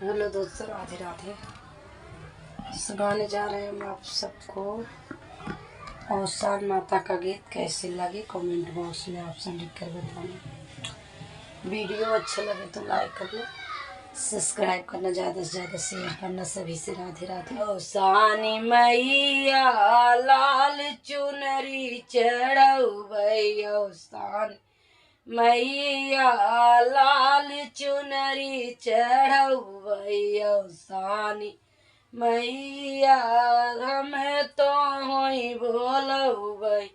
Hello दोस्तों, राधे राधे। सुनाने जा रहे हैं हम आप सबको औसान माता का गीत। कैसे लगे कमेंट बॉक्स में ऑप्शन लिख कर बताना। वीडियो अच्छा लगे तो लाइक करना, सब्सक्राइब करना, ज़्यादा से ज़्यादा शेयर करना। सभी से राधे राधे। औसानी मैया लाल चुनरी चढ़ौबै, औसान मैया लाल चुनरी चढ़ौबै, औसानी मैया हम तो होई बोलबै।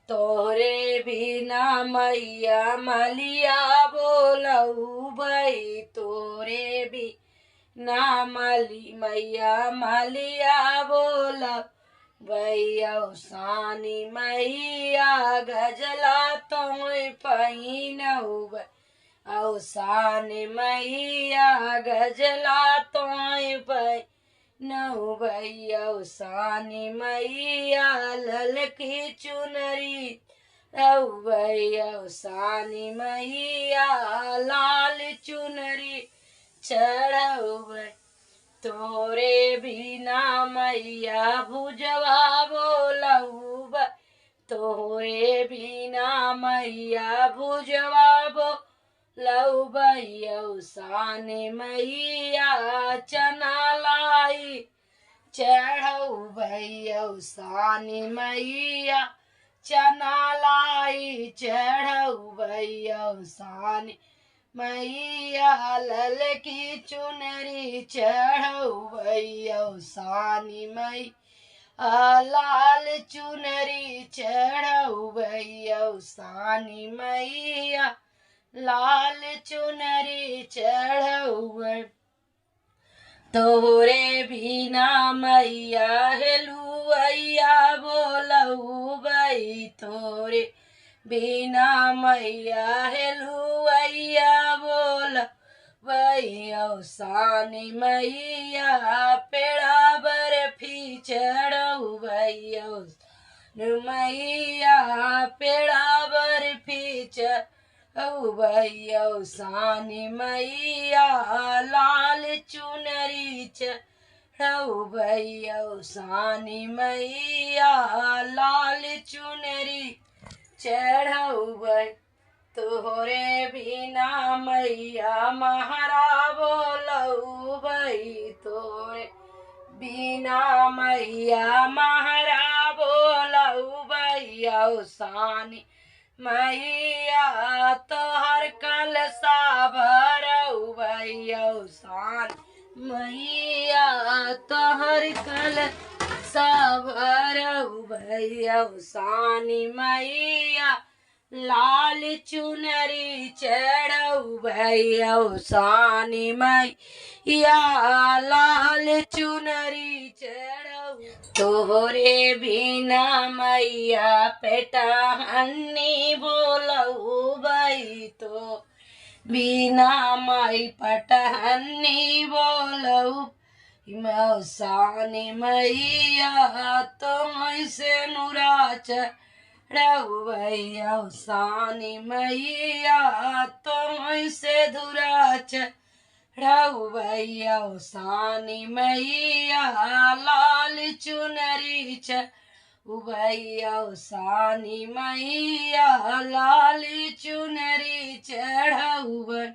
तोरे बिना मैया मलिया बोलबै, तोरे बिना मैया मलिया बोलबै। औसानी मैया गजला तोय पहिनबै, औसानी मैया गजला तोय पहिनबै, औसानी मैया ललकी चुनरी चढ़ौबै, औसानी मैया लाल चुनरी चढ़ौबै। तोरे बिना मैया भुजवा बोलबै, तोरे बिना मैया भुजवा बोलबै, औसानी मैया चना लाई चढ़ौबै, औसानी मैया चना लाई चढ़ौबै, औसानी मैया ललकी चुनरी चढ़ौबै, औसानी मैया लाल चुनरी चढ़ौबै, औसानी मैया लाल चुनरी चढ़ौबै। तोरे बिना मैया हेलुआ बोलबै, तोरे बिना मैया हेलुआ बोलबै, औसानी मैया पेड़ा बर्फी चढ़ौबै, औसानी मैया पेड़ा बर्फी चढ़ौबै, औसानी मैया लाल चुनरी चढ़ौबै, औसानी मैया लाल चुनरी चढ़ौबै। तोरे बिना मैया महारा बोलबै, तोरे बिना मैया महारा बोलबै, औसानी मैया तोहर कलशा भरौबै, औसानी मैया तोहर कलशा भरौबै, औसानी मैया लाल चुनरी चढ़ौबै, औसानी मैया लाल चुनरी चढ़ौबै। तोरे बिना मैया पेटहन्नी बोलबै, तो बिना माई पटहन्नी बोलबै, औसानी मैया तुम से नुरा चढ़ौबै, औसानी मैया तुम से धुरा चढ़ौबै, औसानी मैया लाल चुनरी चढ़ौबै, औसानी मैया लाल चुनरी चढ़ौबै।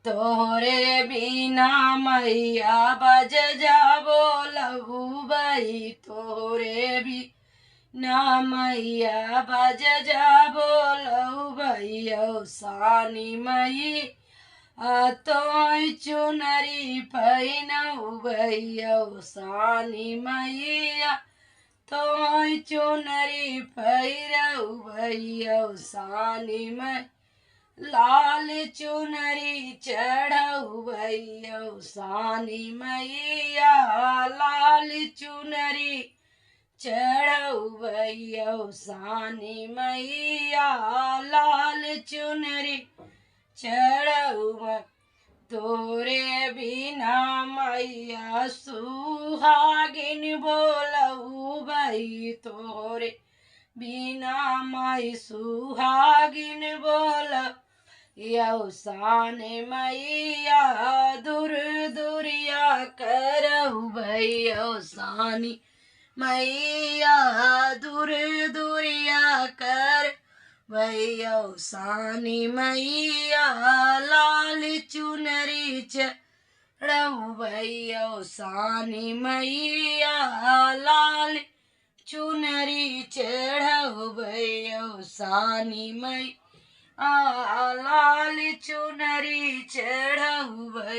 तोरे बिना मैया बज जा बोलबै, तोरे बिना मैया बज जा बोलबै, औसानी मैया तोय चुनरी पहिनबै, औसानी मैया तोय चुनरी पहिरबै, औसानी मैया लाल चुनरी चढ़ौबै, औसानी मैया लाल चुनरी चढ़ौबै, औसानी मैया लाल चुनरी चढ़ौबै। तोरे बिना मैया सुहागिन बोलबै, तोरे बिना माई सुहागिन बोलबै, औसान मैया दुर्गा करऊ भैया सानी मैया दूर दूरिया कर भैया सानी मैया लाल चुनरी चढ़ऊ भैया सानी मैया लाल चुनरी चढ़ऊ भैया सानी मैया लाल चुनरी चढ़ऊ भैया।